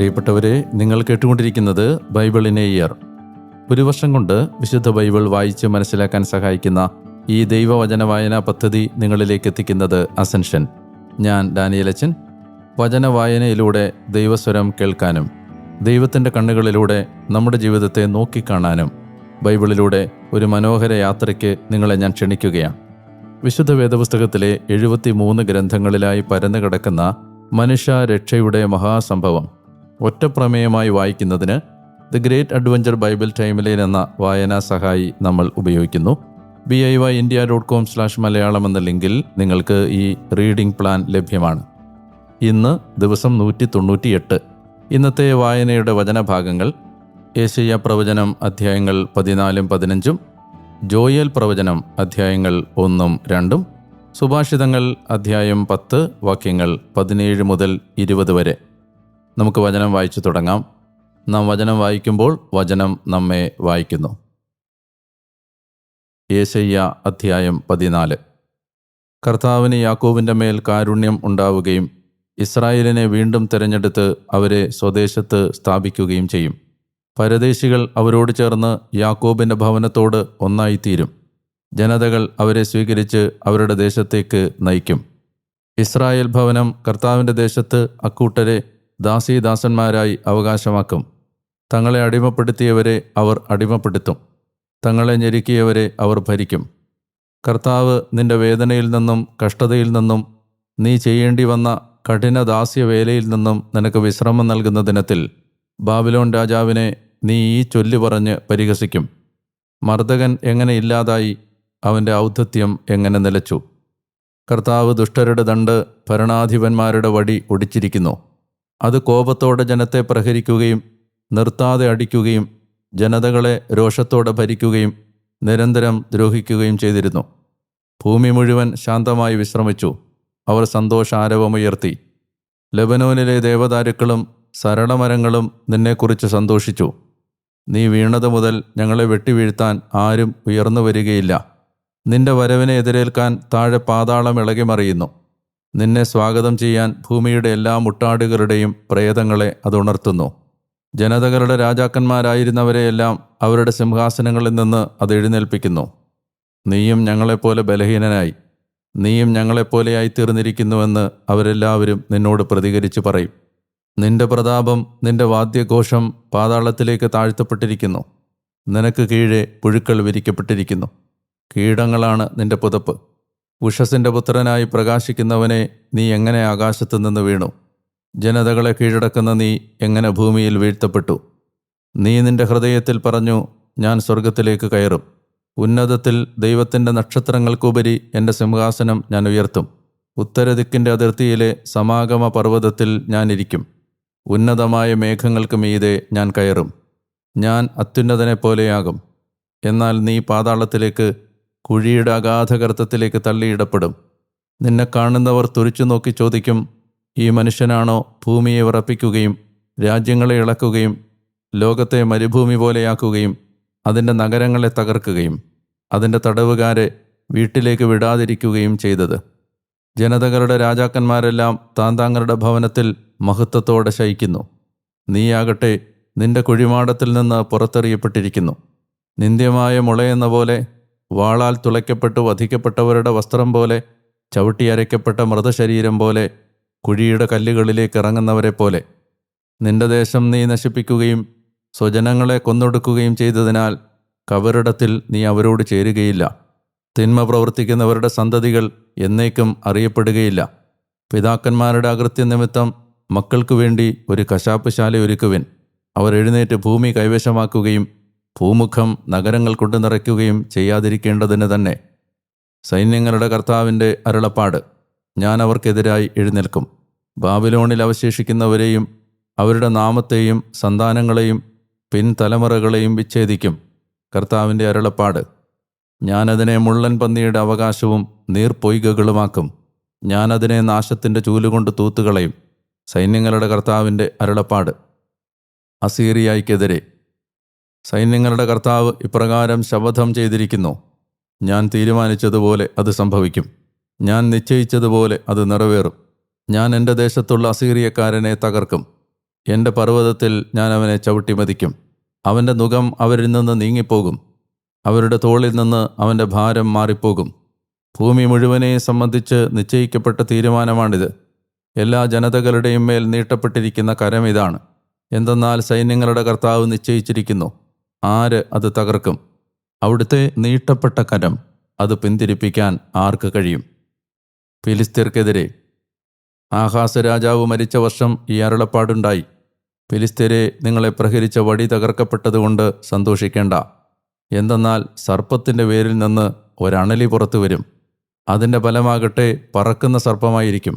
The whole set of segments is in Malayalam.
പ്രിയപ്പെട്ടവരെ, നിങ്ങൾ കേട്ടുകൊണ്ടിരിക്കുന്നത് ബൈബിൾ ഇൻ എ ഇയർ. ഒരു വർഷം കൊണ്ട് വിശുദ്ധ ബൈബിൾ വായിച്ച് മനസ്സിലാക്കാൻ സഹായിക്കുന്ന ഈ ദൈവവചന വായനാ പദ്ധതി നിങ്ങളിലേക്ക് എത്തിക്കുന്നത് അസെൻഷൻ. ഞാൻ ഡാനിയലച്ചൻ. വചന വായനയിലൂടെ ദൈവസ്വരം കേൾക്കാനും ദൈവത്തിൻ്റെ കണ്ണുകളിലൂടെ നമ്മുടെ ജീവിതത്തെ നോക്കിക്കാണാനും ബൈബിളിലൂടെ ഒരു മനോഹര യാത്രയ്ക്ക് നിങ്ങളെ ഞാൻ ക്ഷണിക്കുകയാണ്. വിശുദ്ധ വേദപുസ്തകത്തിലെ 73 ഗ്രന്ഥങ്ങളിലായി പരന്നു കിടക്കുന്ന മനുഷ്യ രക്ഷയുടെ മഹാസംഭവം ഒറ്റപ്രമേയമായി വായിക്കുന്നതിന് the great adventure Bible timeline എന്ന വായനാ സഹായി നമ്മൾ ഉപയോഗിക്കുന്നു. BIYindia.com/മലയാളം എന്ന ലിങ്കിൽ നിങ്ങൾക്ക് ഈ റീഡിംഗ് പ്ലാൻ ലഭ്യമാണ്. ഇന്ന് ദിവസം 198. ഇന്നത്തെ വായനയുടെ വചനഭാഗങ്ങൾ: യെശയ്യാ പ്രവചനം അധ്യായങ്ങൾ 14-15, ജോയേൽ പ്രവചനം അധ്യായങ്ങൾ 1-2, സുഭാഷിതങ്ങൾ അധ്യായം 10 വാക്യങ്ങൾ 17 മുതൽ 20 വരെ. നമുക്ക് വചനം വായിച്ചു തുടങ്ങാം. നാം വചനം വായിക്കുമ്പോൾ വചനം നമ്മെ വായിക്കുന്നു. യെശയ്യാ അധ്യായം 14. കർത്താവിന് യാക്കോബിൻ്റെ മേൽ കാരുണ്യം ഉണ്ടാവുകയും ഇസ്രായേലിനെ വീണ്ടും തിരഞ്ഞെടുത്ത് അവരെ സ്വദേശത്ത് സ്ഥാപിക്കുകയും ചെയ്യും. പരദേശികൾ അവരോട് ചേർന്ന് യാക്കോബിൻ്റെ ഭവനത്തോട് ഒന്നായിത്തീരും. ജനതകൾ അവരെ സ്വീകരിച്ച് അവരുടെ ദേശത്തേക്ക് നയിക്കും. ഇസ്രായേൽ ഭവനം കർത്താവിൻ്റെ ദേശത്ത് അക്കൂട്ടരെ ദാസീദാസന്മാരായി അവകാശമാക്കും. തങ്ങളെ അടിമപ്പെടുത്തിയവരെ അവർ അടിമപ്പെടുത്തും. തങ്ങളെ ഞെരുക്കിയവരെ അവർ ഭരിക്കും. കർത്താവ് നിന്റെ വേദനയിൽ നിന്നും കഷ്ടതയിൽ നിന്നും നീ ചെയ്യേണ്ടി വന്ന കഠിന ദാസ്യവേലയിൽ നിന്നും നിനക്ക് വിശ്രമം നൽകുന്ന ദിനത്തിൽ ബാബിലോൺ രാജാവിനെ നീ ഈ ചൊല്ലി പറഞ്ഞ് പരിഹസിക്കും. മർദ്ദകൻ എങ്ങനെ ഇല്ലാതായി, അവൻ്റെ ഔദ്ധത്യം എങ്ങനെ നിലച്ചു. കർത്താവ് ദുഷ്ടരുടെ ദണ്ഡ് ഭരണാധിപന്മാരുടെ വടി ഒടിച്ചിരിക്കുന്നു. അത് കോപത്തോടെ ജനത്തെ പ്രഹരിക്കുകയും നിർത്താതെ അടിക്കുകയും ജനതകളെ രോഷത്തോടെ ഭരിക്കുകയും നിരന്തരം ദ്രോഹിക്കുകയും ചെയ്തിരുന്നു. ഭൂമി മുഴുവൻ ശാന്തമായി വിശ്രമിച്ചു. അവർ സന്തോഷാരവമുയർത്തി. ലെബനോനിലെ ദേവദാരുക്കളും സരളമരങ്ങളും നിന്നെക്കുറിച്ച് സന്തോഷിച്ചു. നീ വീണതു മുതൽ ഞങ്ങളെ വെട്ടിവീഴ്ത്താൻ ആരും ഉയർന്നു വരികയില്ല. നിന്റെ വരവിനെ എതിരേൽക്കാൻ താഴെ പാതാളം ഇളകിമറിയുന്നു. നിന്നെ സ്വാഗതം ചെയ്യാൻ ഭൂമിയുടെ എല്ലാ മുട്ടാടുകളുടെയും പ്രേതങ്ങളെ അതുണർത്തുന്നു. ജനതകളുടെ രാജാക്കന്മാരായിരുന്നവരെയെല്ലാം അവരുടെ സിംഹാസനങ്ങളിൽ നിന്ന് അത് എഴുന്നേൽപ്പിക്കുന്നു. നീയും ഞങ്ങളെപ്പോലെ ബലഹീനനായി, നീയും ഞങ്ങളെപ്പോലെയായി തീർന്നിരിക്കുന്നുവെന്ന് അവരെല്ലാവരും നിന്നോട് പ്രതികരിച്ച് പറയും. നിന്റെ പ്രതാപം, നിന്റെ വാദ്യഘോഷം പാതാളത്തിലേക്ക് താഴ്ത്തപ്പെട്ടിരിക്കുന്നു. നിനക്ക് കീഴെ പുഴുക്കൾ വിരിക്കപ്പെട്ടിരിക്കുന്നു. കീടങ്ങളാണ് നിന്റെ പുതപ്പ്. ഉഷസിൻ്റെ പുത്രനായി പ്രകാശിക്കുന്നവനെ, നീ എങ്ങനെ ആകാശത്തു നിന്ന് വീണു? ജനതകളെ കീഴടക്കുന്ന നീ എങ്ങനെ ഭൂമിയിൽ വീഴ്ത്തപ്പെട്ടു? നീ നിന്റെ ഹൃദയത്തിൽ പറഞ്ഞു, ഞാൻ സ്വർഗത്തിലേക്ക് കയറും. ഉന്നതത്തിൽ ദൈവത്തിൻ്റെ നക്ഷത്രങ്ങൾക്കുപരി എൻ്റെ സിംഹാസനം ഞാൻ ഉയർത്തും. ഉത്തരദിക്കിൻ്റെ അതിർത്തിയിലെ സമാഗമ പർവ്വതത്തിൽ ഞാൻ ഇരിക്കും. ഉന്നതമായ മേഘങ്ങൾക്ക് മീതെ ഞാൻ കയറും. ഞാൻ അത്യുന്നതനെപ്പോലെയാകും. എന്നാൽ നീ പാതാളത്തിലേക്ക്, കുഴിയുടെ അഗാധഗർത്തത്തിലേക്ക് തള്ളിയിടപ്പെടും. നിന്നെ കാണുന്നവർ തുറിച്ചു നോക്കി ചോദിക്കും, ഈ മനുഷ്യനാണോ ഭൂമിയെ വിറപ്പിക്കുകയും രാജ്യങ്ങളെ ഇളക്കുകയും ലോകത്തെ മരുഭൂമി പോലെയാക്കുകയും അതിൻ്റെ നഗരങ്ങളെ തകർക്കുകയും അതിൻ്റെ തടവുകാരെ വീട്ടിലേക്ക് വിടാതിരിക്കുകയും ചെയ്തത്? ജനതകളുടെ രാജാക്കന്മാരെല്ലാം താന്താങ്ങളുടെ ഭവനത്തിൽ മഹത്വത്തോടെ ശയിക്കുന്നു. നീയാകട്ടെ നിന്റെ കുഴിമാടത്തിൽ നിന്ന് പുറത്തെറിയപ്പെട്ടിരിക്കുന്നു. നിന്ദ്യമായ മുളയെന്ന പോലെ, വാളാൽ തുളയ്ക്കപ്പെട്ടു വധിക്കപ്പെട്ടവരുടെ വസ്ത്രം പോലെ, ചവിട്ടിയരയ്ക്കപ്പെട്ട മൃതശരീരം പോലെ, കുഴിയുടെ കല്ലുകളിലേക്ക് ഇറങ്ങുന്നവരെ പോലെ. നിന്റെ ദേശം നീ നശിപ്പിക്കുകയും സ്വജനങ്ങളെ കൊന്നൊടുക്കുകയും ചെയ്തതിനാൽ കബറിടത്തിൽ നീ അവരോട് ചേരുകയില്ല. തിന്മ പ്രവർത്തിക്കുന്നവരുടെ സന്തതികൾ എന്നേക്കും അറിയപ്പെടുകയില്ല. പിതാക്കന്മാരുടെ അകൃത്യ നിമിത്തം മക്കൾക്കു വേണ്ടി ഒരു കശാപ്പുശാല ഒരുക്കുവിൻ. അവർ എഴുന്നേറ്റ് ഭൂമി കൈവശമാക്കുകയും ഭൂമുഖം നഗരങ്ങൾ കൊണ്ട് നിറയ്ക്കുകയും ചെയ്യാതിരിക്കേണ്ടതിന് തന്നെ. സൈന്യങ്ങളുടെ കർത്താവിൻ്റെ അരുളപ്പാട്: ഞാൻ അവർക്കെതിരായി എഴുന്നേൽക്കും. ബാബിലോണിൽ അവശേഷിക്കുന്നവരെയും അവരുടെ നാമത്തെയും സന്താനങ്ങളെയും പിൻതലമുറകളെയും വിച്ഛേദിക്കും. കർത്താവിൻ്റെ അരുളപ്പാട്: ഞാനതിനെ മുള്ളൻ പന്നിയുടെ അവകാശവും നീർപ്പൊയ്കകളുമാക്കും. ഞാനതിനെ നാശത്തിൻ്റെ ചൂലുകൊണ്ട് തൂത്തുകളയും. സൈന്യങ്ങളുടെ കർത്താവിൻ്റെ അരുളപ്പാട്. അസീറിയയ്ക്കെതിരെ. സൈന്യങ്ങളുടെ കർത്താവ് ഇപ്രകാരം ശപഥം ചെയ്തിരിക്കുന്നു: ഞാൻ തീരുമാനിച്ചതുപോലെ അത് സംഭവിക്കും. ഞാൻ നിശ്ചയിച്ചതുപോലെ അത് നിറവേറും. ഞാൻ എൻ്റെ ദേശത്തുള്ള അസീറിയക്കാരനെ തകർക്കും. എൻ്റെ പർവ്വതത്തിൽ ഞാൻ അവനെ ചവിട്ടിമതിക്കും. അവൻ്റെ നുകം അവരിൽ നിന്ന് നീങ്ങിപ്പോകും. അവരുടെ തോളിൽ നിന്ന് അവൻ്റെ ഭാരം മാറിപ്പോകും. ഭൂമി മുഴുവനെ സംബന്ധിച്ച് നിശ്ചയിക്കപ്പെട്ട തീരുമാനമാണിത്. എല്ലാ ജനതകളുടെയും മേൽ നീട്ടപ്പെട്ടിരിക്കുന്ന കരം ഇതാണ്. എന്തെന്നാൽ സൈന്യങ്ങളുടെ കർത്താവ് നിശ്ചയിച്ചിരിക്കുന്നു. ആര് അത് തകർക്കും? അവിടുത്തെ നീട്ടപ്പെട്ട കരം, അത് പിന്തിരിപ്പിക്കാൻ ആർക്ക് കഴിയും? ഫിലിസ്ത്യർക്കെതിരെ. ആഹാസ് രാജാവ് മരിച്ച വർഷം ഈ അരുളപ്പാടുണ്ടായി: ഫിലിസ്ത്യരെ, നിങ്ങളെ പ്രഹരിച്ച വടി തകർക്കപ്പെട്ടതുകൊണ്ട് സന്തോഷിക്കേണ്ട. എന്തെന്നാൽ സർപ്പത്തിൻ്റെ വേരിൽ നിന്ന് ഒരണലി പുറത്തു വരും. അതിൻ്റെ ഫലമാകട്ടെ പറക്കുന്ന സർപ്പമായിരിക്കും.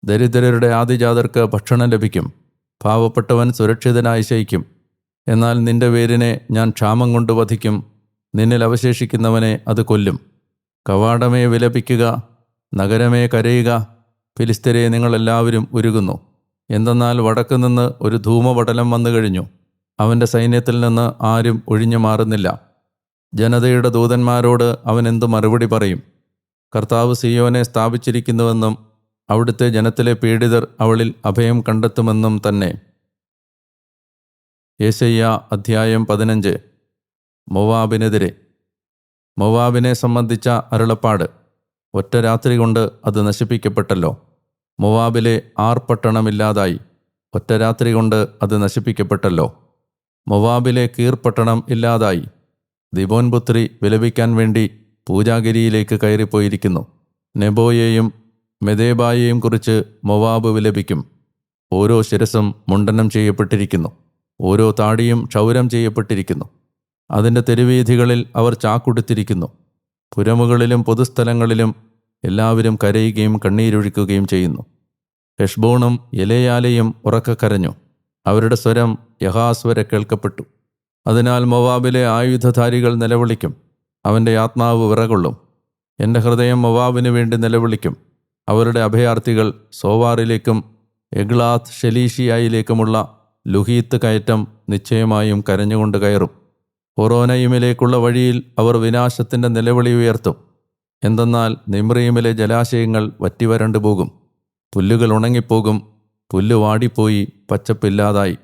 ദരിദ്രരുടെ ആദിജാതർക്ക് ഭക്ഷണം ലഭിക്കും. പാവപ്പെട്ടവൻ സുരക്ഷിതനായി ശയിക്കും. എന്നാൽ നിന്റെ വേരിനെ ഞാൻ ക്ഷാമം കൊണ്ട് വധിക്കും. നിന്നിൽ അവശേഷിക്കുന്നവനെ അത് കൊല്ലും. കവാടമേ വിലപിക്കുക, നഗരമേ കരയുക. ഫിലിസ്ത്യരെ, നിങ്ങളെല്ലാവരും ഉരുകുന്നു. എന്തെന്നാൽ വടക്കുനിന്ന് ഒരു ധൂമപടലം വന്നു കഴിഞ്ഞു. അവൻ്റെ സൈന്യത്തിൽ നിന്ന് ആരും ഒഴിഞ്ഞു മാറുന്നില്ല. ജനതയുടെ ദൂതന്മാരോട് അവൻ എന്തു മറുപടി പറയും? കർത്താവ് സിയോനെ സ്ഥാപിച്ചിരിക്കുന്നുവെന്നും അവിടുത്തെ ജനത്തിലെ പീഡിതർ അവളിൽ അഭയം കണ്ടെത്തുമെന്നും തന്നെ. യെശയ്യാ അധ്യായം 15. മൊവാബിനെതിരെ. മൊവാബിനെ സംബന്ധിച്ച അരുളപ്പാട്: ഒറ്റ രാത്രി കൊണ്ട് അത് നശിപ്പിക്കപ്പെട്ടല്ലോ. മൊവാബിലെ പട്ടണമില്ലാതായി. ഒറ്റ രാത്രി കൊണ്ട് അത് നശിപ്പിക്കപ്പെട്ടല്ലോ. മൊവാബിലെ കീർപട്ടണം ഇല്ലാതായി. ദിബോൻ പുത്രി വിലപിക്കാൻ വേണ്ടി പൂജാഗിരിയിലേക്ക് കയറിപ്പോയിരിക്കുന്നു. നെബോയെയും മെദേബായെയും കുറിച്ച് മൊവാബ് വിലപിക്കും. ഓരോ ശിരസും മുണ്ഡനം ചെയ്യപ്പെട്ടിരിക്കുന്നു. ഓരോ താടിയും ക്ഷൗരം ചെയ്യപ്പെട്ടിരിക്കുന്നു. അതിൻ്റെ തെരുവീഥികളിൽ അവർ ചാക്കുടുത്തിരിക്കുന്നു. പുരമുകളിലും പൊതുസ്ഥലങ്ങളിലും എല്ലാവരും കരയുകയും കണ്ണീരൊഴുക്കുകയും ചെയ്യുന്നു. ഹെഷ്ബോണും എലേയാലയും ഉറക്കെ കരഞ്ഞു. അവരുടെ സ്വരം യഹാസ് വരെ കേൾക്കപ്പെട്ടു. അതിനാൽ മൊവാബിലെ ആയുധധാരികൾ നിലവിളിക്കും. അവൻ്റെ ആത്മാവ് വിറകൊള്ളും. എൻ്റെ ഹൃദയം മൊവാബിന് വേണ്ടി നിലവിളിക്കും. അവരുടെ അഭയാർത്ഥികൾ സോവാറിലേക്കും എഗ്ലാത്ത് ഷെലീഷിയായിലേക്കുമുള്ള ലുഹീത്ത് കയറ്റം നിശ്ചയമായും കരഞ്ഞുകൊണ്ട് കയറും. ഹൊറോനയിമിലേക്കുള്ള വഴിയിൽ അവർ വിനാശത്തിൻ്റെ നിലവിളി ഉയർത്തും. എന്തെന്നാൽ നിമ്രീമിലെ ജലാശയങ്ങൾ വറ്റിവരണ്ടു പോകും. പുല്ലുകൾ ഉണങ്ങിപ്പോകും. പുല്ല് വാടിപ്പോയി പച്ചപ്പില്ലാതായി.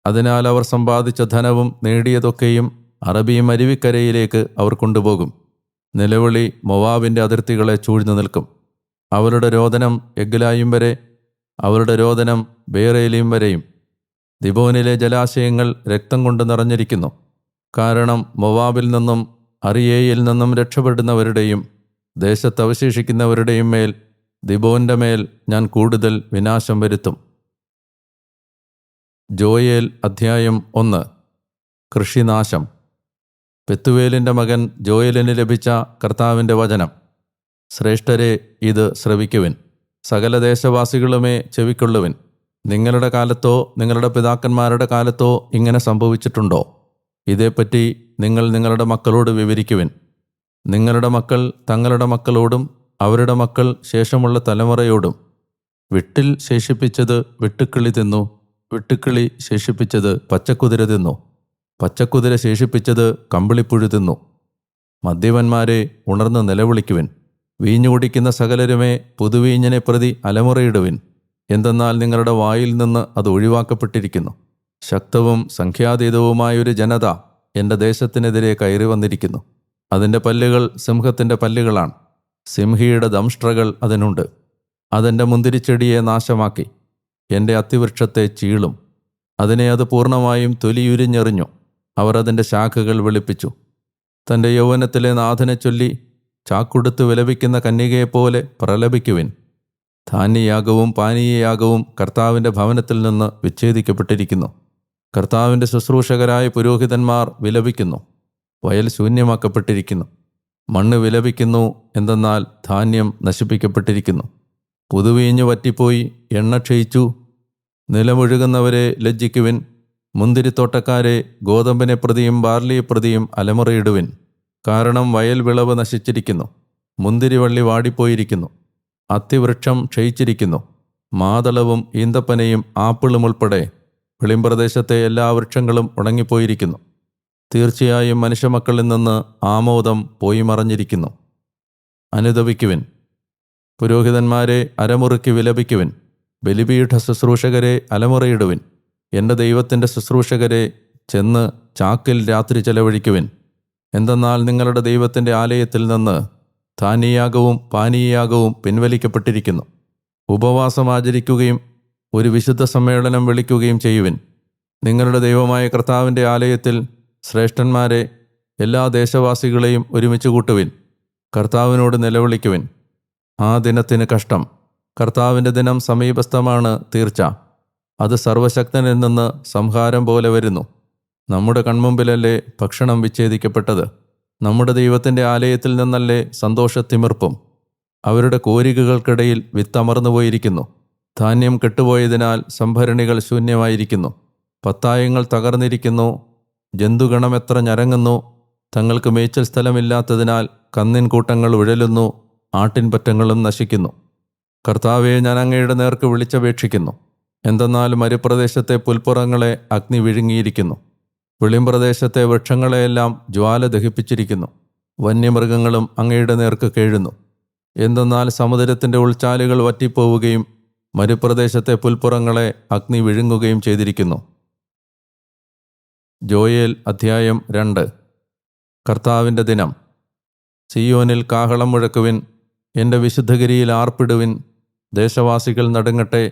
അതിനാൽ അവർ സമ്പാദിച്ച ധനവും നേടിയതൊക്കെയും അറബിയും അരുവിക്കരയിലേക്ക് അവർ കൊണ്ടുപോകും. നിലവിളി മൊവാബിൻ്റെ അതിർത്തികളെ ചൂഴ്ന്നു നിൽക്കും. അവരുടെ രോദനം എഗ്ലായും വരെ, അവരുടെ രോദനം ബേറേലിയും വരെയും. ദിബോനിലെ ജലാശയങ്ങൾ രക്തം കൊണ്ട് നിറഞ്ഞിരിക്കുന്നു. കാരണം മൊവാബിൽ നിന്നും അറിയേയിൽ നിന്നും രക്ഷപ്പെടുന്നവരുടെയും ദേശത്തവശേഷിക്കുന്നവരുടെയും മേൽ, ദിബോൻ്റെ മേൽ ഞാൻ കൂടുതൽ വിനാശം വരുത്തും. ജോയേൽ അധ്യായം 1. കൃഷിനാശം. പെത്തുവേലിൻ്റെ മകൻ ജോയേലിന് ലഭിച്ച കർത്താവിൻ്റെ വചനം. ശ്രേഷ്ഠരെ, ഇത് ശ്രവിക്കുവിൻ. സകല ദേശവാസികളുമേ ചെവിക്കൊള്ളുവിൻ. നിങ്ങളുടെ കാലത്തോ നിങ്ങളുടെ പിതാക്കന്മാരുടെ കാലത്തോ ഇങ്ങനെ സംഭവിച്ചിട്ടുണ്ടോ? ഇതേപ്പറ്റി നിങ്ങൾ നിങ്ങളുടെ മക്കളോട് വിവരിക്കുവിൻ. നിങ്ങളുടെ മക്കൾ തങ്ങളുടെ മക്കളോടും അവരുടെ മക്കൾ ശേഷമുള്ള തലമുറയോടും: വിട്ടിൽ ശേഷിപ്പിച്ചത് വെട്ടുക്കിളി തിന്നു, വെട്ടുക്കിളി ശേഷിപ്പിച്ചത് പച്ചക്കുതിര തിന്നു, പച്ചക്കുതിര ശേഷിപ്പിച്ചത് കമ്പിളിപ്പുഴു തിന്നു. മദ്യപന്മാരെ, ഉണർന്ന് നിലവിളിക്കുവിൻ. വീഞ്ഞു കുടിക്കുന്ന സകലരുമേ, പുതുവീഞ്ഞിനെ പ്രതി അലമുറയിടുവിൻ. എന്തെന്നാൽ നിങ്ങളുടെ വായിൽ നിന്ന് അത് ഒഴിവാക്കപ്പെട്ടിരിക്കുന്നു. ശക്തവും സംഖ്യാതീതവുമായൊരു ജനത എൻ്റെ ദേശത്തിനെതിരെ കയറി വന്നിരിക്കുന്നു. അതിൻ്റെ പല്ലുകൾ സിംഹത്തിൻ്റെ പല്ലുകളാണ്. സിംഹിയുടെ ദംഷ്ട്രകൾ അതിനുണ്ട്. അതെൻ്റെ മുന്തിരിച്ചെടിയെ നാശമാക്കി എൻ്റെ അത്തിവൃക്ഷത്തെ ചീളും. അതിനെ അത് പൂർണ്ണമായും തൊലിയുരിഞ്ഞെറിഞ്ഞു. അവർ അതിൻ്റെ ശാഖകൾ വെളുപ്പിച്ചു. തൻ്റെ യൗവനത്തിലെ നാഥനെ ചൊല്ലി ചാക്കുടുത്ത് വിലപിക്കുന്ന കന്യകയെപ്പോലെ പ്രലപിക്കുവിൻ. ധാന്യയാഗവും പാനീയയാഗവും കർത്താവിൻ്റെ ഭവനത്തിൽ നിന്ന് വിച്ഛേദിക്കപ്പെട്ടിരിക്കുന്നു. കർത്താവിൻ്റെ ശുശ്രൂഷകരായ പുരോഹിതന്മാർ വിലപിക്കുന്നു. വയൽ ശൂന്യമാക്കപ്പെട്ടിരിക്കുന്നു. മണ്ണ് വിലപിക്കുന്നു. എന്തെന്നാൽ ധാന്യം നശിപ്പിക്കപ്പെട്ടിരിക്കുന്നു. പുതുവീഞ്ഞു വറ്റിപ്പോയി, എണ്ണ ക്ഷയിച്ചു. നിലമൊഴുകുന്നവരെ ലജ്ജിക്കുവിൻ. മുന്തിരിത്തോട്ടക്കാരെ, ഗോതമ്പിനെ പ്രതിയും ബാർലിയെ പ്രതിയും അലമുറയിടുവിൻ. കാരണം വയൽ വിളവ് നശിച്ചിരിക്കുന്നു. മുന്തിരിവള്ളി വാടിപ്പോയിരിക്കുന്നു. അത്തിവൃക്ഷം ക്ഷയിച്ചിരിക്കുന്നു. മാതളവും ഈന്തപ്പനയും ആപ്പിളും ഉൾപ്പെടെ വെളിമ്പ്രദേശത്തെ എല്ലാ വൃക്ഷങ്ങളും ഉണങ്ങിപ്പോയിരിക്കുന്നു. തീർച്ചയായും മനുഷ്യമക്കളിൽ നിന്ന് ആമോദം പോയി മറഞ്ഞിരിക്കുന്നു. അനുതപിക്കുവിൻ. പുരോഹിതന്മാരെ, അരമുറുക്കി വിലപിക്കുവിൻ. ബലിപീഠ ശുശ്രൂഷകരെ, അലമുറയിടുവിൻ. എൻ്റെ ദൈവത്തിൻ്റെ ശുശ്രൂഷകരെ, ചെന്ന് ചാക്കിൽ രാത്രി ചെലവഴിക്കുവിൻ. എന്തെന്നാൽ നിങ്ങളുടെ ദൈവത്തിൻ്റെ ആലയത്തിൽ നിന്ന് ധാന്യയാഗവും പാനീയയാഗവും പിൻവലിക്കപ്പെട്ടിരിക്കുന്നു. ഉപവാസം ആചരിക്കുകയും ഒരു വിശുദ്ധ സമ്മേളനം വിളിക്കുകയും ചെയ്യുവിൻ. നിങ്ങളുടെ ദൈവമായ കർത്താവിൻ്റെ ആലയത്തിൽ ശ്രേഷ്ഠന്മാരെ, എല്ലാ ദേശവാസികളെയും ഒരുമിച്ച് കൂട്ടുവിൻ. കർത്താവിനോട് നിലവിളിക്കുവിൻ. ആ ദിനത്തിന് കഷ്ടം. കർത്താവിൻ്റെ ദിനം സമീപസ്ഥമാണ് തീർച്ച. അത് സർവശക്തനിൽ നിന്ന് സംഹാരം പോലെ വരുന്നു. നമ്മുടെ കൺമുമ്പിലല്ലേ ഭക്ഷണം വിച്ഛേദിക്കപ്പെട്ടത്? നമ്മുടെ ദൈവത്തിൻ്റെ ആലയത്തിൽ നിന്നല്ലേ സന്തോഷത്തിമിർപ്പും? അവരുടെ കോരികകൾക്കിടയിൽ വിത്തമർന്നു പോയിരിക്കുന്നു. ധാന്യം കെട്ടുപോയതിനാൽ സംഭരണികൾ ശൂന്യമായിരിക്കുന്നു. പത്തായങ്ങൾ തകർന്നിരിക്കുന്നു. ജന്തുഗണം എത്ര ഞരങ്ങുന്നു. തങ്ങൾക്ക് മേച്ചൽ സ്ഥലമില്ലാത്തതിനാൽ കന്നിൻ കൂട്ടങ്ങൾ ഉഴലുന്നു. ആട്ടിൻപറ്റങ്ങളും നശിക്കുന്നു. കർത്താവെ, ഞാൻ അങ്ങയുടെ നേർക്ക് വിളിച്ചപേക്ഷിക്കുന്നു. എന്തെന്നാൽ മരുപ്രദേശത്തെ പുൽപ്പുറങ്ങളെ അഗ്നി വിഴുങ്ങിയിരിക്കുന്നു. വെളിമ്പ്രദേശത്തെ വൃക്ഷങ്ങളെയെല്ലാം ജ്വാല ദഹിപ്പിച്ചിരിക്കുന്നു. വന്യമൃഗങ്ങളും അങ്ങയുടെ നേർക്ക് കേഴുന്നു. എന്തെന്നാൽ സമുദ്രത്തിൻ്റെ ഉൾച്ചാലുകൾ വറ്റിപ്പോവുകയും മരുപ്രദേശത്തെ പുൽപ്പുറങ്ങളെ അഗ്നി വിഴുങ്ങുകയും ചെയ്തിരിക്കുന്നു. ജോയേൽ അധ്യായം 2. കർത്താവിൻ്റെ ദിനം. സിയോനിൽ കാഹളം മുഴക്കുവിൻ, എൻ്റെ വിശുദ്ധഗിരിയിൽ ആർപ്പിടുവിൻ. ദേശവാസികൾ നടുങ്ങട്ടെ.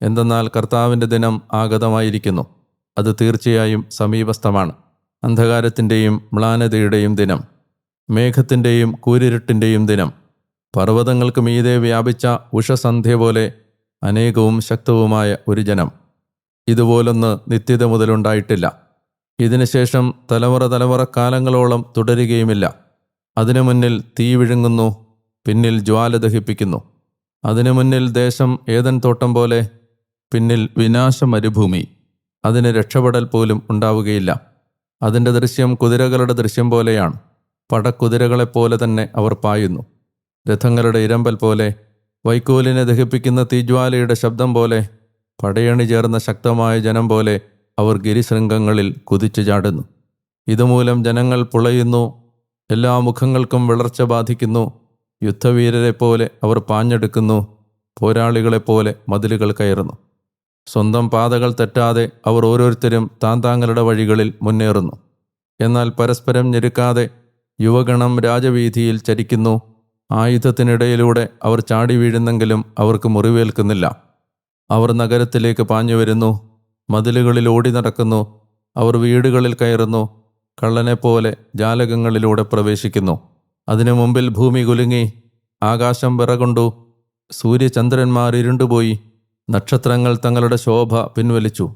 എന്തെന്നാൽ കർത്താവിൻ്റെ ദിനം ആഗതമായിരിക്കുന്നു. അത് തീർച്ചയായും സമീപസ്ഥമാണ്. അന്ധകാരത്തിൻ്റെയും മ്ലാനതയുടെയും ദിനം, മേഘത്തിൻ്റെയും കൂരിരുട്ടിൻ്റെയും ദിനം. പർവ്വതങ്ങൾക്ക് മീതെ വ്യാപിച്ച ഉഷസന്ധ്യ പോലെ അനേകവും ശക്തവുമായ ഒരു ജനം. ഇതുപോലൊന്ന് നിത്യത മുതലുണ്ടായിട്ടില്ല. ഇതിനുശേഷം തലമുറ കാലങ്ങളോളം തുടരുകയുമില്ല. അതിനു മുന്നിൽ തീ വിഴുങ്ങുന്നു, പിന്നിൽ ജ്വാല ദഹിപ്പിക്കുന്നു. അതിനു മുന്നിൽ ദേശം ഏദൻ തോട്ടം പോലെ, പിന്നിൽ വിനാശ മരുഭൂമി. അതിന് രക്ഷപ്പെടൽ പോലും ഉണ്ടാവുകയില്ല. അതിൻ്റെ ദൃശ്യം കുതിരകളുടെ ദൃശ്യം പോലെയാണ്. പടക്കുതിരകളെപ്പോലെ തന്നെ അവർ പായുന്നു. രഥങ്ങളുടെ ഇരമ്പൽ പോലെ, വൈക്കോലിനെ ദഹിപ്പിക്കുന്ന തീജ്വാലയുടെ ശബ്ദം പോലെ, പടയണി ചേർന്ന ശക്തമായ ജനം പോലെ അവർ ഗിരിശൃംഗങ്ങളിൽ കുതിച്ചു ചാടുന്നു. ഇതുമൂലം ജനങ്ങൾ പുളയുന്നു. എല്ലാ മുഖങ്ങൾക്കും വിളർച്ച ബാധിക്കുന്നു. യുദ്ധവീരരെ പോലെ അവർ പാഞ്ഞെടുക്കുന്നു. പോരാളികളെപ്പോലെ മതിലുകൾ കയറുന്നു. സ്വന്തം പാതകൾ തെറ്റാതെ അവർ ഓരോരുത്തരും താന്താങ്ങളുടെ വഴികളിൽ മുന്നേറുന്നു. എന്നാൽ പരസ്പരം ഞെരുക്കാതെ യുവഗണം രാജവീഥിയിൽ ചരിക്കുന്നു. ആയുധത്തിനിടയിലൂടെ അവർ ചാടി വീഴുന്നെങ്കിലും അവർക്ക് മുറിവേൽക്കുന്നില്ല. അവർ നഗരത്തിലേക്ക് പാഞ്ഞുവരുന്നു. മതിലുകളിൽ ഓടി നടക്കുന്നു. അവർ വീടുകളിൽ കയറുന്നു. കള്ളനെപ്പോലെ ജാലകങ്ങളിലൂടെ പ്രവേശിക്കുന്നു. അതിനു മുമ്പിൽ ഭൂമി കുലുങ്ങി, ആകാശം വിറകൊണ്ടു, സൂര്യചന്ദ്രന്മാർ ഇരുണ്ടുപോയി, നക്ഷത്രങ്ങൾ തങ്ങളുടെ ശോഭ പിൻവലിച്ചു.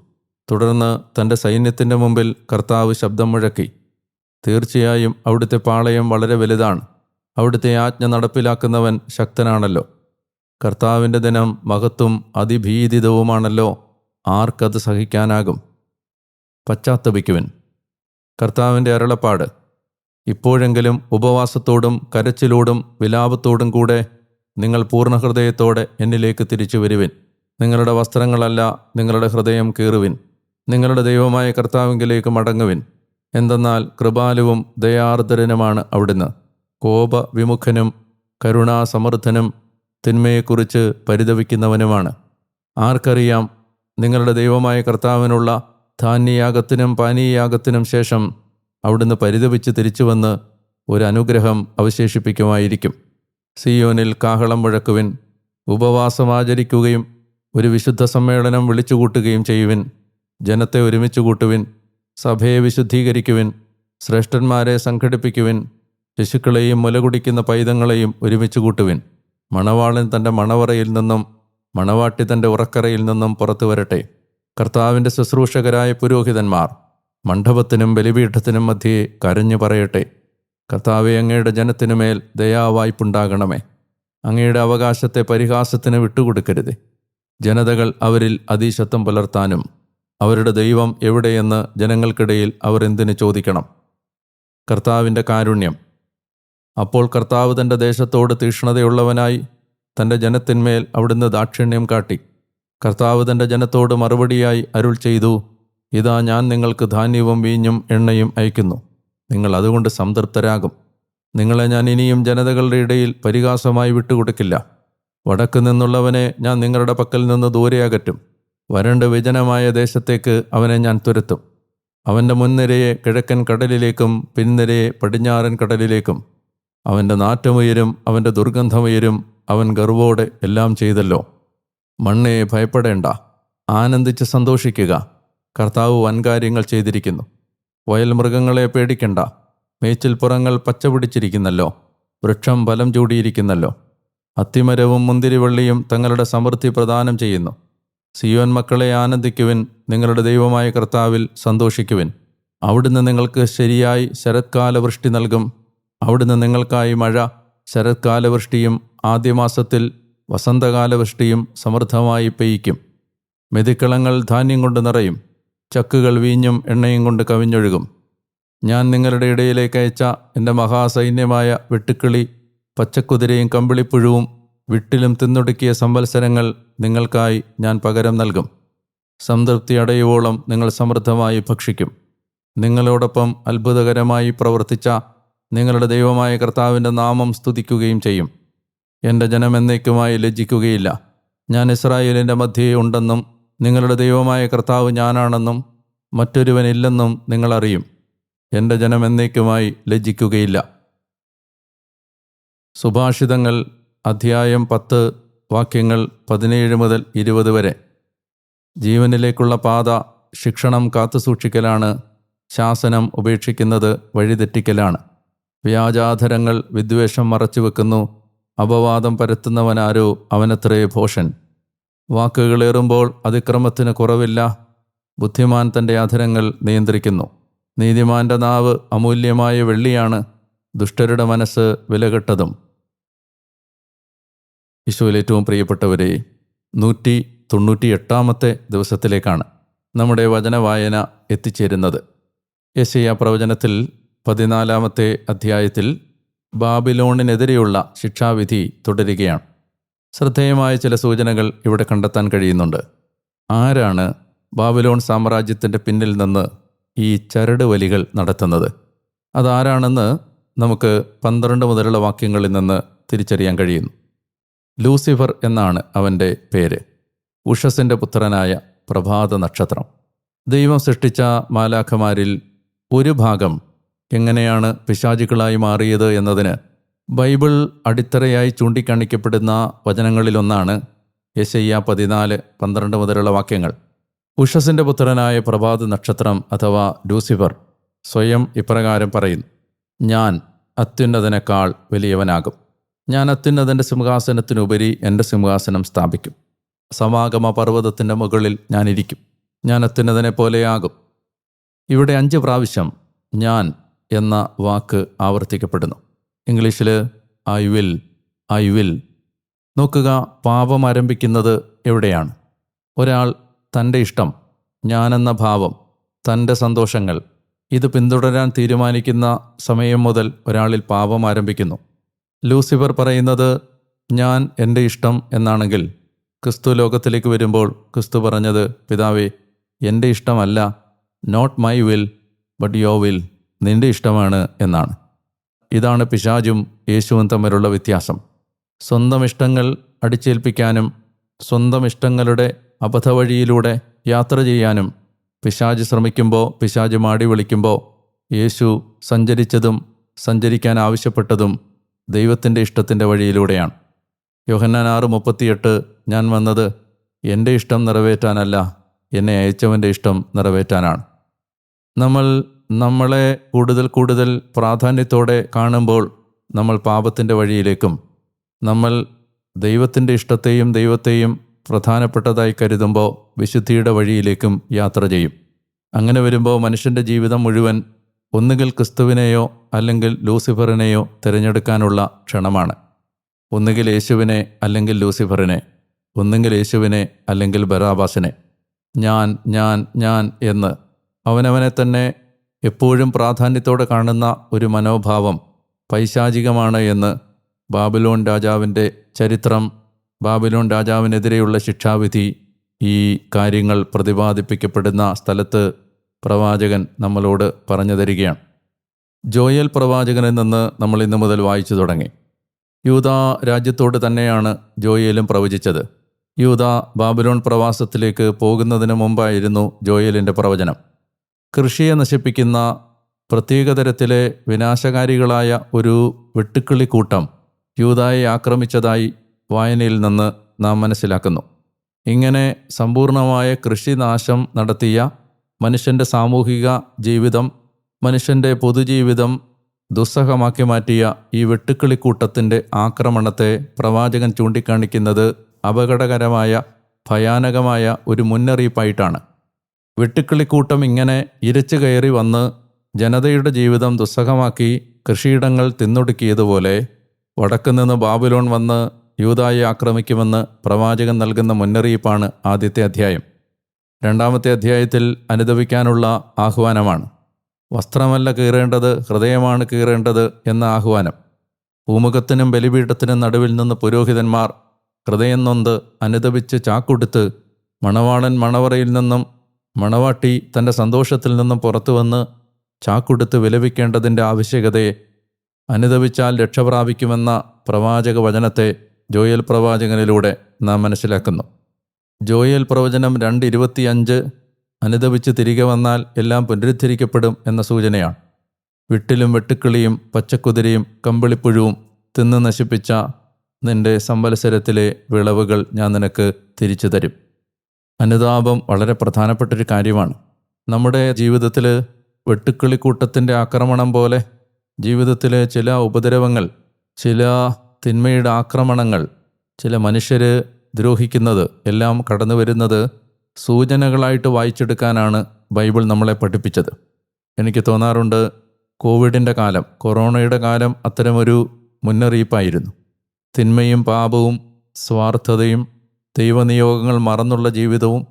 തുടർന്ന് തൻ്റെ സൈന്യത്തിൻ്റെ മുമ്പിൽ കർത്താവ് ശബ്ദം മുഴക്കി. തീർച്ചയായും അവിടുത്തെ പാളയം വളരെ വലുതാണ്. അവിടുത്തെ ആജ്ഞ നടപ്പിലാക്കുന്നവൻ ശക്തനാണല്ലോ. കർത്താവിൻ്റെ ദിനം മഹത്തും അതിഭീതിതവുമാണല്ലോ. ആർക്കത് സഹിക്കാനാകും? പശ്ചാത്തപിക്കുവിൻ. കർത്താവിൻ്റെ അരുളപ്പാട്. ഇപ്പോഴെങ്കിലും ഉപവാസത്തോടും കരച്ചിലോടും വിലാപത്തോടും കൂടെ നിങ്ങൾ പൂർണ്ണഹൃദയത്തോടെ എന്നിലേക്ക് തിരിച്ചു വരുവിൻ. നിങ്ങളുടെ വസ്ത്രങ്ങളല്ല, നിങ്ങളുടെ ഹൃദയം കീറുവിൻ. നിങ്ങളുടെ ദൈവമായ കർത്താവിങ്കിലേക്ക് മടങ്ങുവിൻ. എന്തെന്നാൽ കൃപാലുവും ദയാർദ്രനുമാണ് അവിടുന്ന്. കോപവിമുഖനും കരുണാസമൃദ്ധനും തിന്മയെക്കുറിച്ച് പരിതപിക്കുന്നവനുമാണ്. ആർക്കറിയാം, നിങ്ങളുടെ ദൈവമായ കർത്താവിനുള്ള ധാന്യയാഗത്തിനും പാനീയയാഗത്തിനും ശേഷം അവിടുന്ന് പരിതപിച്ച് തിരിച്ചുവന്ന് ഒരു അനുഗ്രഹം അവശേഷിപ്പിക്കുമായിരിക്കും. സിയോനിൽ കാഹളം മുഴക്കുവിൻ, ഉപവാസമാചരിക്കുകയും ഒരു വിശുദ്ധ സമ്മേളനം വിളിച്ചുകൂട്ടുകയും ചെയ്യുവിൻ. ജനത്തെ ഒരുമിച്ച് കൂട്ടുവിൻ, സഭയെ വിശുദ്ധീകരിക്കുവിൻ, ശ്രേഷ്ഠന്മാരെ സംഘടിപ്പിക്കുവിൻ. ശിശുക്കളെയും മുലകുടിക്കുന്ന പൈതങ്ങളെയും ഒരുമിച്ച് കൂട്ടുവിൻ. മണവാളൻ തൻ്റെ മണവറയിൽ നിന്നും മണവാട്ടി തൻ്റെ ഉറക്കറയിൽ നിന്നും പുറത്തു വരട്ടെ. കർത്താവിൻ്റെ ശുശ്രൂഷകരായ പുരോഹിതന്മാർ മണ്ഡപത്തിനും ബലിപീഠത്തിനും മധ്യേ കരഞ്ഞു പറയട്ടെ, കർത്താവെ, അങ്ങയുടെ ജനത്തിനുമേൽ ദയാവായ്പുണ്ടാകണമേ. അങ്ങയുടെ അവകാശത്തെ പരിഹാസത്തിന് വിട്ടുകൊടുക്കരുതേ. ജനതകൾ അവരിൽ അതീശത്വം പുലർത്താനും അവരുടെ ദൈവം എവിടെയെന്ന് ജനങ്ങൾക്കിടയിൽ അവർ എന്തിനു ചോദിക്കണം? കർത്താവിൻ്റെ കാരുണ്യം. അപ്പോൾ കർത്താവ് തൻ്റെ ദേശത്തോട് തീക്ഷ്ണതയുള്ളവനായി തൻ്റെ ജനത്തിന്മേൽ അവിടുന്ന് ദാക്ഷിണ്യം കാട്ടി. കർത്താവ് തൻ്റെ ജനത്തോട് മറുപടിയായി അരുൾ ചെയ്തു, ഇതാ ഞാൻ നിങ്ങൾക്ക് ധാന്യവും വീഞ്ഞും എണ്ണയും അയക്കുന്നു. നിങ്ങൾ അതുകൊണ്ട് സംതൃപ്തരാകും. നിങ്ങളെ ഞാൻ ഇനിയും ജനതകളുടെ ഇടയിൽ പരിഹാസമായി വിട്ടുകൊടുക്കില്ല. വടക്ക് നിന്നുള്ളവനെ ഞാൻ നിങ്ങളുടെ പക്കൽ നിന്ന് ദൂരെ അകറ്റും. വരണ്ട് വിജനമായ ദേശത്തേക്ക് അവനെ ഞാൻ തുരത്തും. അവൻ്റെ മുൻനിരയെ കിഴക്കൻ കടലിലേക്കും പിൻനിരയെ പടിഞ്ഞാറൻ കടലിലേക്കും. അവൻ്റെ നാറ്റമുയരും, അവൻ്റെ ദുർഗന്ധമുയരും. അവൻ ഗർവോടെ എല്ലാം ചെയ്തല്ലോ. മണ്ണേ, ഭയപ്പെടേണ്ട, ആനന്ദിച്ച് സന്തോഷിക്കുക. കർത്താവ് വൻകാര്യങ്ങൾ ചെയ്തിരിക്കുന്നു. വയൽ മൃഗങ്ങളെ പേടിക്കണ്ട. മേച്ചിൽപ്പുറങ്ങൾ പച്ച പിടിച്ചിരിക്കുന്നല്ലോ, വൃക്ഷം ഫലം ചൂടിയിരിക്കുന്നല്ലോ. അത്തിമരവും മുന്തിരിവള്ളിയും തങ്ങളുടെ സമൃദ്ധി പ്രദാനം ചെയ്യുന്നു. സിയോൻ മക്കളെ, ആനന്ദിക്കുവിൻ, നിങ്ങളുടെ ദൈവമായ കർത്താവിൽ സന്തോഷിക്കുവിൻ. അവിടുന്ന് നിങ്ങൾക്ക് ശരിയായി ശരത്കാലവൃഷ്ടി നൽകും. അവിടുന്ന് നിങ്ങൾക്കായി മഴ, ശരത്കാലവൃഷ്ടിയും ആദ്യമാസത്തിൽ വസന്തകാലവൃഷ്ടിയും സമൃദ്ധമായി പെയ്യിക്കും. മെതിക്കളങ്ങൾ ധാന്യം കൊണ്ട് നിറയും, ചക്കുകൾ വീഞ്ഞും എണ്ണയും കൊണ്ട് കവിഞ്ഞൊഴുകും. ഞാൻ നിങ്ങളുടെ ഇടയിലേക്ക് അയച്ച എൻ്റെ മഹാസൈന്യമായ വെട്ടുക്കിളി, പച്ചക്കുതിരയും കമ്പിളിപ്പുഴുവും വിട്ടിലും തിന്നൊടുക്കിയ സംവത്സരങ്ങൾ നിങ്ങൾക്കായി ഞാൻ പകരം നൽകും. സംതൃപ്തി അടയുവോളം നിങ്ങൾ സമൃദ്ധമായി ഭക്ഷിക്കും. നിങ്ങളോടൊപ്പം അത്ഭുതകരമായി പ്രവർത്തിച്ച നിങ്ങളുടെ ദൈവമായ കർത്താവിൻ്റെ നാമം സ്തുതിക്കുകയും ചെയ്യും. എൻ്റെ ജനം എന്നേക്കുമായി ലജ്ജിക്കുകയില്ല. ഞാൻ ഇസ്രായേലിൻ്റെ മധ്യേ ഉണ്ടെന്നും നിങ്ങളുടെ ദൈവമായ കർത്താവ് ഞാനാണെന്നും മറ്റൊരുവനില്ലെന്നും നിങ്ങൾ അറിയും. എൻ്റെ ജനം എന്നേക്കുമായി ലജ്ജിക്കുകയില്ല. സുഭാഷിതങ്ങൾ അധ്യായം 10 വാക്യങ്ങൾ 17 മുതൽ 20 വരെ. ജീവനിലേക്കുള്ള പാത ശിക്ഷണം കാത്തുസൂക്ഷിക്കലാണ്, ശാസനം ഉപേക്ഷിക്കുന്നത് വഴിതെറ്റിക്കലാണ്. വ്യാജാധരങ്ങൾ വിദ്വേഷം മറച്ചുവെക്കുന്നു, അപവാദം പരത്തുന്നവനാരോ അവനത്രേ ഭോഷൻ. വാക്കുകളേറുമ്പോൾ അതിക്രമത്തിന് കുറവില്ല, ബുദ്ധിമാൻ തൻ്റെ അധരങ്ങൾ നിയന്ത്രിക്കുന്നു. നീതിമാന്റെ നാവ് അമൂല്യമായ വെള്ളിയാണ്, ദുഷ്ടരുടെ മനസ്സ് വിലകെട്ടതും. ഈശോയിൽ ഏറ്റവും പ്രിയപ്പെട്ടവരെ, 198 ദിവസത്തിലേക്കാണ് നമ്മുടെ വചനവായന എത്തിച്ചേരുന്നത്. യെശയ്യാ പ്രവചനത്തിൽ 14 അധ്യായത്തിൽ ബാബിലോണിനെതിരെയുള്ള ശിക്ഷാവിധി തുടരുകയാണ്. ശ്രദ്ധേയമായ ചില സൂചനകൾ ഇവിടെ കണ്ടെത്താൻ കഴിയുന്നുണ്ട്. ആരാണ് ബാബിലോൺ സാമ്രാജ്യത്തിൻ്റെ പിന്നിൽ നിന്ന് ഈ ചരട് വലികൾ നടത്തുന്നത്? അതാരാണെന്ന് നമുക്ക് 12 മുതലുള്ള വാക്യങ്ങളിൽ നിന്ന് തിരിച്ചറിയാൻ കഴിയുന്നു. ലൂസിഫർ എന്നാണ് അവൻ്റെ പേര്. ഉഷസിൻ്റെ പുത്രനായ പ്രഭാത നക്ഷത്രം. ദൈവം സൃഷ്ടിച്ച മാലാഖമാരിൽ ഒരു ഭാഗം എങ്ങനെയാണ് പിശാചുക്കളായി മാറിയത് എന്നതിന് ബൈബിൾ അടിത്തറയായി ചൂണ്ടിക്കാണിക്കപ്പെടുന്ന വചനങ്ങളിലൊന്നാണ് യെശയ്യാ 14:12 മുതലുള്ള വാക്യങ്ങൾ. ഉഷസിൻ്റെ പുത്രനായ പ്രഭാത നക്ഷത്രം അഥവാ ലൂസിഫർ സ്വയം ഇപ്രകാരം പറയുന്നു: ഞാൻ അത്യുന്നതനേക്കാൾ വലിയവനാകും. ഞാൻ അത്യുന്നതൻ്റെ സിംഹാസനത്തിനുപരി എൻ്റെ സിംഹാസനം സ്ഥാപിക്കും. സമാഗമ പർവ്വതത്തിൻ്റെ മുകളിൽ ഞാനിരിക്കും. ഞാൻ അത്യുന്നതനെ പോലെയാകും. ഇവിടെ 5 പ്രാവശ്യം ഞാൻ എന്ന വാക്ക് ആവർത്തിക്കപ്പെടുന്നു. ഇംഗ്ലീഷിൽ ഐ വിൽ. നോക്കുക, പാപം ആരംഭിക്കുന്നത് എവിടെയാണ്? ഒരാൾ തൻ്റെ ഇഷ്ടം, ഞാനെന്ന ഭാവം, തൻ്റെ സന്തോഷങ്ങൾ ഇത് പിന്തുടരാൻ തീരുമാനിക്കുന്ന സമയം മുതൽ ഒരാളിൽ പാപം ആരംഭിക്കുന്നു. ലൂസിഫർ പറയുന്നത് ഞാൻ എൻ്റെ ഇഷ്ടം എന്നാണെങ്കിൽ, ക്രിസ്തു ലോകത്തിലേക്ക് വരുമ്പോൾ ക്രിസ്തു പറഞ്ഞത്, പിതാവേ, എൻ്റെ ഇഷ്ടമല്ല, not my will but your will, നിൻ്റെ ഇഷ്ടമാണ് എന്നാണ്. ഇതാണ് പിശാചും യേശുവും തമ്മിലുള്ള വ്യത്യാസം. സ്വന്തം ഇഷ്ടങ്ങൾ അടിച്ചേൽപ്പിക്കാനും സ്വന്തം ഇഷ്ടങ്ങളുടെ അബദ്ധവഴിയിലൂടെ യാത്ര ചെയ്യാനും പിശാച് ശ്രമിക്കുമ്പോൾ, പിശാച് മാടി വിളിക്കുമ്പോൾ, യേശു സഞ്ചരിച്ചതും സഞ്ചരിക്കാൻ ആവശ്യപ്പെട്ടതും ദൈവത്തിൻ്റെ ഇഷ്ടത്തിൻ്റെ വഴിയിലൂടെയാണ്. യോഹന്നാൻ 6:38 ഞാൻ വന്നത് എൻ്റെ ഇഷ്ടം നിറവേറ്റാനല്ല, എന്നെ അയച്ചവൻ്റെ ഇഷ്ടം നിറവേറ്റാനാണ്. നമ്മളെ കൂടുതൽ പ്രാധാന്യത്തോടെ കാണുമ്പോൾ നമ്മൾ പാപത്തിൻ്റെ വഴിയിലേക്കും, നമ്മൾ ദൈവത്തിൻ്റെ ഇഷ്ടത്തെയും ദൈവത്തെയും പ്രധാനപ്പെട്ടതായി കരുതുമ്പോൾ വിശുദ്ധിയുടെ വഴിയിലേക്കും യാത്ര ചെയ്യും. അങ്ങനെ വരുമ്പോൾ മനുഷ്യൻ്റെ ജീവിതം മുഴുവൻ ഒന്നുകിൽ ക്രിസ്തുവിനെയോ അല്ലെങ്കിൽ ലൂസിഫറിനെയോ തിരഞ്ഞെടുക്കാനുള്ള ക്ഷണമാണ്. ഒന്നുകിൽ യേശുവിനെ അല്ലെങ്കിൽ ലൂസിഫറിനെ, ഒന്നുകിൽ യേശുവിനെ അല്ലെങ്കിൽ ബറാബാസിനെ. ഞാൻ എന്ന് അവനവനെ തന്നെ എപ്പോഴും പ്രാധാന്യത്തോടെ കാണുന്ന ഒരു മനോഭാവം പൈശാചികമാണ് എന്ന് ബാബിലോൺ രാജാവിൻ്റെ ചരിത്രം, ബാബിലോൺ രാജാവിനെതിരെയുള്ള ശിക്ഷാവിധി, ഈ കാര്യങ്ങൾ പ്രതിപാദിപ്പിക്കപ്പെടുന്ന സ്ഥലത്ത് പ്രവാചകൻ നമ്മളോട് പറഞ്ഞു തരികയാണ്. ജോയൽ പ്രവാചകനിൽ നിന്ന് നമ്മൾ ഇന്നു മുതൽ വായിച്ചു തുടങ്ങി. യൂദാ രാജ്യത്തോട് തന്നെയാണ് ജോയേലും പ്രവചിച്ചത്. യൂദ ബാബിലോൺ പ്രവാസത്തിലേക്ക് പോകുന്നതിന് മുമ്പായിരുന്നു ജോയേലിൻ്റെ പ്രവചനം. കൃഷിയെ നശിപ്പിക്കുന്ന പ്രത്യേകതരത്തിലെ വിനാശകാരികളായ ഒരു വെട്ടുക്കിളിക്കൂട്ടം യൂദായെ ആക്രമിച്ചതായി വായനയിൽ നിന്ന് നാം മനസ്സിലാക്കുന്നു. ഇങ്ങനെ സമ്പൂർണമായ കൃഷിനാശം നടത്തിയ മനുഷ്യൻ്റെ സാമൂഹിക ജീവിതം, മനുഷ്യൻ്റെ പൊതുജീവിതം ദുസ്സഹമാക്കി മാറ്റിയ ഈ വെട്ടുക്കിളിക്കൂട്ടത്തിൻ്റെ ആക്രമണത്തെ പ്രവാചകൻ ചൂണ്ടിക്കാണിക്കുന്നത് അപകടകരമായ ഭയാനകമായ ഒരു മുന്നറിയിപ്പായിട്ടാണ്. വെട്ടുക്കിളിക്കൂട്ടം ഇങ്ങനെ ഇരച്ചു കയറി വന്ന് ജനതയുടെ ജീവിതം ദുസ്സഹമാക്കി കൃഷിയിടങ്ങൾ തിന്നൊടുക്കിയതുപോലെ വടക്കുനിന്ന് ബാബിലോൺ വന്ന് യൂദായെ ആക്രമിക്കുമെന്ന് പ്രവാചകൻ നൽകുന്ന മുന്നറിയിപ്പാണ് ആദ്യത്തെ അധ്യായം. രണ്ടാമത്തെ അധ്യായത്തിൽ അനുദപിക്കാനുള്ള ആഹ്വാനമാണ്. വസ്ത്രമല്ല കീറേണ്ടത്, ഹൃദയമാണ് കീറേണ്ടത് എന്ന ആഹ്വാനം. പൂമുഖത്തിനും ബലിപീഠത്തിനും നടുവിൽ നിന്ന് പുരോഹിതന്മാർ ഹൃദയം നൊന്ത് അനുദപിച്ച് ചാക്കുടുത്ത് മണവാളൻ മണവറയിൽ നിന്നും മണവാട്ടി തൻ്റെ സന്തോഷത്തിൽ നിന്നും പുറത്തു വന്ന് ചാക്കുടുത്ത് വിലപിക്കേണ്ടതിൻ്റെ ആവശ്യകതയെ, അനുദപിച്ചാൽ രക്ഷപ്രാപിക്കുമെന്ന പ്രവാചക വചനത്തെ ജോയേൽ പ്രവാചകനിലൂടെ നാം മനസ്സിലാക്കുന്നു. ജോയേൽ പ്രവചനം 2:25 അനുദപിച്ച് തിരികെ വന്നാൽ എല്ലാം പുനരുദ്ധരിക്കപ്പെടും എന്ന സൂചനയാണ്. വിട്ടിലും വെട്ടുക്കിളിയും പച്ചക്കുതിരയും കമ്പിളിപ്പുഴുവും തിന്ന് നശിപ്പിച്ച നിന്റെ സംവത്സരത്തിലെ വിളവുകൾ ഞാൻ നിനക്ക് തിരിച്ചു തരും. അനുതാപം വളരെ പ്രധാനപ്പെട്ടൊരു കാര്യമാണ്. നമ്മുടെ ജീവിതത്തിൽ വെട്ടുക്കിളിക്കൂട്ടത്തിൻ്റെ ആക്രമണം പോലെ ജീവിതത്തിലെ ചില ഉപദ്രവങ്ങൾ, ചില തിന്മയുടെ ആക്രമണങ്ങൾ, ചില മനുഷ്യർ ദ്രോഹിക്കുന്നത് എല്ലാം കടന്നു വരുന്നത് സൂചനകളായിട്ട് വായിച്ചെടുക്കാനാണ് ബൈബിൾ നമ്മളെ പഠിപ്പിച്ചത്. എനിക്ക് തോന്നാറുണ്ട്, കോവിഡിൻ്റെ കാലം, കൊറോണയുടെ കാലം അത്തരമൊരു മുന്നറിയിപ്പായിരുന്നു. തിന്മയും പാപവും സ്വാർത്ഥതയും ദൈവനിയോഗങ്ങൾ മറന്നുള്ള ജീവിതവും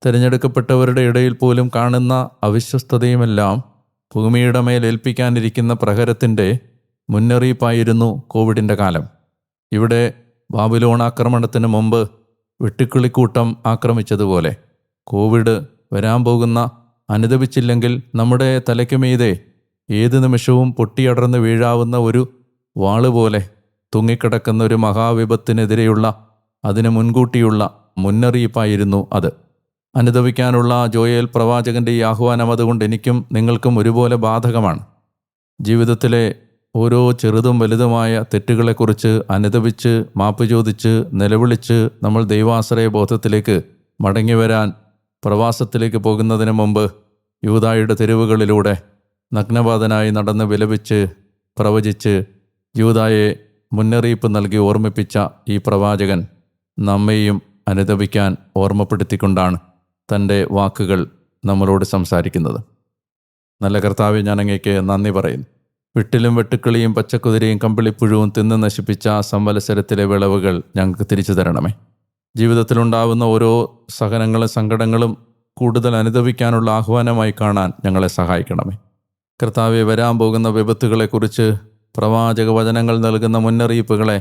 തിരഞ്ഞെടുക്കപ്പെട്ടവരുടെ ഇടയിൽ പോലും കാണുന്ന അവിശ്വസ്തതയുമെല്ലാം ഭൂമിയുടെ മേൽ ഏൽപ്പിക്കാനിരിക്കുന്ന പ്രഹരത്തിൻ്റെ മുന്നറിയിപ്പായിരുന്നു കോവിഡിൻ്റെ കാലം. ഇവിടെ ബാബിലോൺ ആക്രമണത്തിന് മുമ്പ് വെട്ടുക്കിളിക്കൂട്ടം ആക്രമിച്ചതുപോലെ കോവിഡ് വരാൻ പോകുന്ന, അനുദപിച്ചില്ലെങ്കിൽ നമ്മുടെ തലയ്ക്ക് മീതെ ഏത് നിമിഷവും പൊട്ടിയടർന്ന് വീഴാവുന്ന ഒരു വാളുപോലെ തൂങ്ങിക്കിടക്കുന്ന ഒരു മഹാവിപത്തിനെതിരെയുള്ള, അതിന് മുൻകൂട്ടിയുള്ള മുന്നറിയിപ്പായിരുന്നു അത്. അനുദപിക്കാനുള്ള ജോയേൽ പ്രവാചകൻ്റെ ഈ ആഹ്വാനം അതുകൊണ്ട് എനിക്കും നിങ്ങൾക്കും ഒരുപോലെ ബാധകമാണ്. ജീവിതത്തിലെ ഓരോ ചെറുതും വലുതുമായ തെറ്റുകളെക്കുറിച്ച് അനുദപിച്ച് മാപ്പ് ചോദിച്ച് നിലവിളിച്ച് നമ്മൾ ദൈവാശ്രയ ബോധത്തിലേക്ക് മടങ്ങിവരാൻ പ്രവാസത്തിലേക്ക് പോകുന്നതിന് മുമ്പ് യൂദായുടെ തെരുവുകളിലൂടെ നഗ്നപാതനായി നടന്ന് വിലപിച്ച് പ്രവചിച്ച് യൂദായെ മുന്നറിയിപ്പ് നൽകി ഓർമ്മിപ്പിച്ച ഈ പ്രവാചകൻ നമ്മെയും അനുദപിക്കാൻ ഓർമ്മപ്പെടുത്തിക്കൊണ്ടാണ് തൻ്റെ വാക്കുകൾ നമ്മളോട് സംസാരിക്കുന്നത്. നല്ല കർത്താവേ, ഞാൻ അങ്ങേക്ക് നന്ദി പറയുന്നു. വിട്ടിലും വെട്ടുക്കിളിയും പച്ചക്കുതിരയും കമ്പിളിപ്പുഴുവും തിന്ന് നശിപ്പിച്ച സംവത്സരത്തിലെ വിളവുകൾ ഞങ്ങൾക്ക് തിരിച്ചു തരണമേ. ജീവിതത്തിലുണ്ടാവുന്ന ഓരോ സഹനങ്ങളും സങ്കടങ്ങളും കൂടുതൽ അനുദപിക്കാനുള്ള ആഹ്വാനമായി കാണാൻ ഞങ്ങളെ സഹായിക്കണമേ. കർത്താവെ, വരാൻ പോകുന്ന വിപത്തുകളെക്കുറിച്ച് പ്രവാചക വചനങ്ങൾ നൽകുന്ന മുന്നറിയിപ്പുകളെ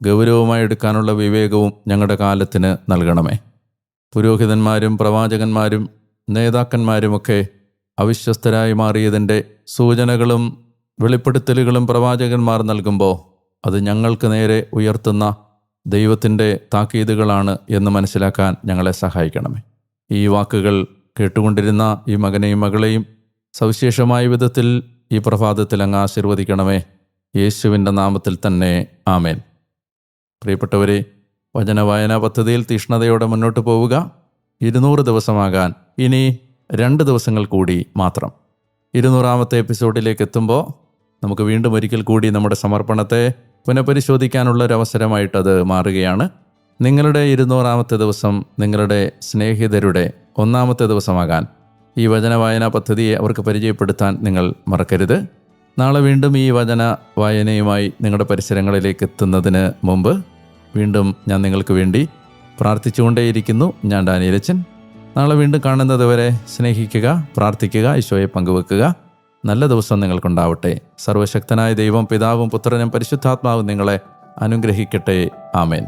ഗൗരവമായി എടുക്കാനുള്ള വിവേകവും ഞങ്ങളുടെ കാലത്തിന് നൽകണമേ. പുരോഹിതന്മാരും പ്രവാചകന്മാരും നേതാക്കന്മാരുമൊക്കെ അവിശ്വസ്തരായി മാറിയതിൻ്റെ സൂചനകളും വെളിപ്പെടുത്തലുകളും പ്രവാചകന്മാർ നൽകുമ്പോൾ അത് ഞങ്ങൾക്ക് നേരെ ഉയർത്തുന്ന ദൈവത്തിൻ്റെ താക്കീതുകളാണ് എന്ന് മനസ്സിലാക്കാൻ ഞങ്ങളെ സഹായിക്കണമേ. ഈ വാക്കുകൾ കേട്ടുകൊണ്ടിരുന്ന ഈ മകനെയും മകളെയും സവിശേഷമായ വിധത്തിൽ ഈ പ്രഭാതത്തിൽ അങ്ങ് ആശീർവദിക്കണമേ. യേശുവിൻ്റെ നാമത്തിൽ തന്നെ ആമേൻ. പ്രിയപ്പെട്ടവരെ, വചനവായനാ പദ്ധതിയിൽ തീഷ്ണതയോടെ മുന്നോട്ട് പോവുക. 200 ദിവസമാകാൻ ഇനി 2 ദിവസങ്ങൾ കൂടി മാത്രം. 200ാമത്തെ എപ്പിസോഡിലേക്ക് എത്തുമ്പോൾ നമുക്ക് വീണ്ടും ഒരിക്കൽ കൂടി നമ്മുടെ സമർപ്പണത്തെ പുനഃപരിശോധിക്കാനുള്ളൊരവസരമായിട്ടത് മാറുകയാണ്. നിങ്ങളുടെ 200ാമത്തെ ദിവസം നിങ്ങളുടെ സ്നേഹിതരുടെ 1ാമത്തെ ദിവസമാകാൻ ഈ വചനവായനാ പദ്ധതിയെ അവർക്ക് പരിചയപ്പെടുത്താൻ നിങ്ങൾ മറക്കരുത്. നാളെ വീണ്ടും ഈ വചന വായനയുമായി നിങ്ങളുടെ പരിസരങ്ങളിലേക്ക് എത്തുന്നതിന് മുമ്പ് വീണ്ടും ഞാൻ നിങ്ങൾക്ക് വേണ്ടി പ്രാർത്ഥിച്ചുകൊണ്ടേയിരിക്കുന്നു. ഞാൻ ഡാനിയേലച്ചൻ. നാളെ വീണ്ടും കാണുന്നത് വരെ സ്നേഹിക്കുക, പ്രാർത്ഥിക്കുക, ഈശോയെ പങ്കുവെക്കുക. നല്ല ദിവസം നിങ്ങൾക്കുണ്ടാവട്ടെ. സർവശക്തനായ ദൈവം, പിതാവും പുത്രനും പരിശുദ്ധാത്മാവും നിങ്ങളെ അനുഗ്രഹിക്കട്ടെ. ആമേൻ.